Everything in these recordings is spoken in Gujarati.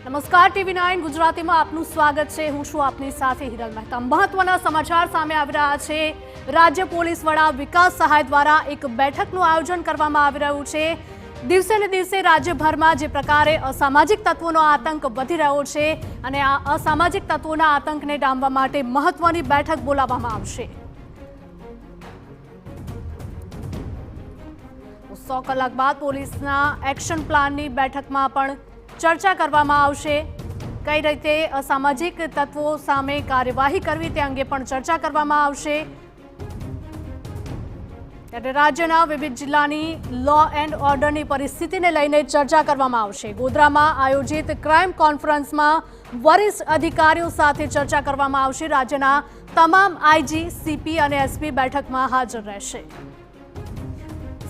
નમસ્કાર TV9 ગુજરાતીમાં આપનું સ્વાગત છે। હું છું આપની સાથે હિરલ મહેતા। મહત્વના સમાચાર સામે આવી રહ્યા છે। રાજ્ય પોલીસ વડા વિકાસ સહાય દ્વારા એક બેઠકનું આયોજન કરવામાં આવી રહ્યું છે। દિવસે ને દિવસે રાજ્યભરમાં જે પ્રકારે અસામાજિક તત્વોનો આતંક વધી રહ્યો છે અને આ અસામાજિક તત્વોના આતંકને ડામવા માટે મહત્વની બેઠક બોલાવવામાં આવશે। 100 કલાક બાદ પોલીસના એક્શન પ્લાનની બેઠકમાં પણ ચર્ચા કરવામાં આવશે। કઈ રીતે અસામાજિક તત્વો સામે કાર્યવાહી કરવી તે અંગે પણ ચર્ચા કરવામાં આવશે। ત્યારે રાજ્યના વિવિધ જિલ્લાની લો એન્ડ ઓર્ડરની પરિસ્થિતિને લઈને ચર્ચા કરવામાં આવશે। ગોધરામાં આયોજિત ક્રાઇમ કોન્ફરન્સમાં વરિષ્ઠ અધિકારીઓ સાથે ચર્ચા કરવામાં આવશે। રાજ્યના તમામ આઈજી, સીપી અને એસપી બેઠકમાં હાજર રહેશે।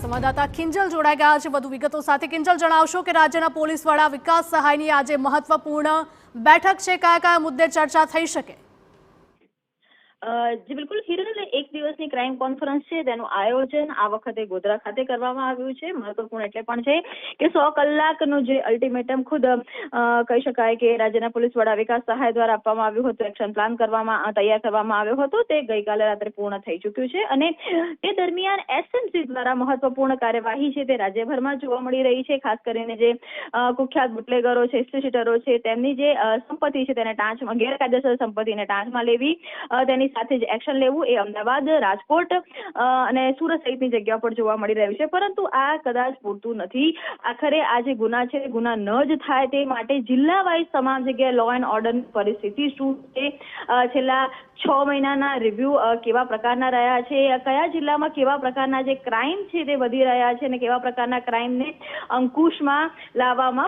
સંવાદદાતા કિંજલ જોડાઈ ગયા છે વધુ વિગતો સાથે। કિંજલ, જણાવશો કે રાજ્યના પોલીસ વડા વિકાસ સહાયની આજે મહત્વપૂર્ણ બેઠક છે, કયા કયા મુદ્દે ચર્ચા થઈ શકે? જી બિલકુલ હિરલ, એક દિવસની ક્રાઇમ કોન્ફરન્સ છે તેનું આયોજન આ વખતે ગોધરા ખાતે કરવામાં આવ્યું છે। મહત્વપૂર્ણ એટલે પણ છે કે 100 કલાકનું જે અલ્ટિમેટમ ખુદ કહી શકાય કે રાજ્યના પોલીસ વડા વિકાસ સહાય દ્વારા આપવામાં આવ્યું હતું, એક્શન પ્લાન તૈયાર કરવામાં આવ્યો હતો, તે ગઈકાલે રાત્રે પૂર્ણ થઈ ચૂક્યું છે અને તે દરમિયાન એસએમસી દ્વારા મહત્વપૂર્ણ કાર્યવાહી છે તે રાજ્યભરમાં જોવા મળી રહી છે। ખાસ કરીને જે કુખ્યાત બુટલેગરો છે, હિસ્ટ્રીશીટરો છે, તેમની જે સંપત્તિ છે તેને ટાંચમાં, ગેરકાયદેસર સંપત્તિને ટાંચમાં લેવી, તેની સાથે જ એક્શન લેવું એ અમદાવાદ, રાજકોટ અને સુરત સહિતની જગ્યાઓ પર જોવા મળી રહ્યું છે। પરંતુ આ કદાચ પૂરતું નથી। આખરે આ જે ગુના છે ગુના ન જ થાય તે માટે જિલ્લા વાઇઝ તમામ જગ્યાએ લો એન્ડ ઓર્ડરની પરિસ્થિતિ શું છે, છેલ્લા 6 મહિનાના રિવ્યુ કેવા પ્રકારના રહ્યા છે, કયા જિલ્લામાં કેવા પ્રકારના જે ક્રાઇમ છે તે વધી રહ્યા છે અને કેવા પ્રકારના ક્રાઇમને અંકુશમાં લાવવામાં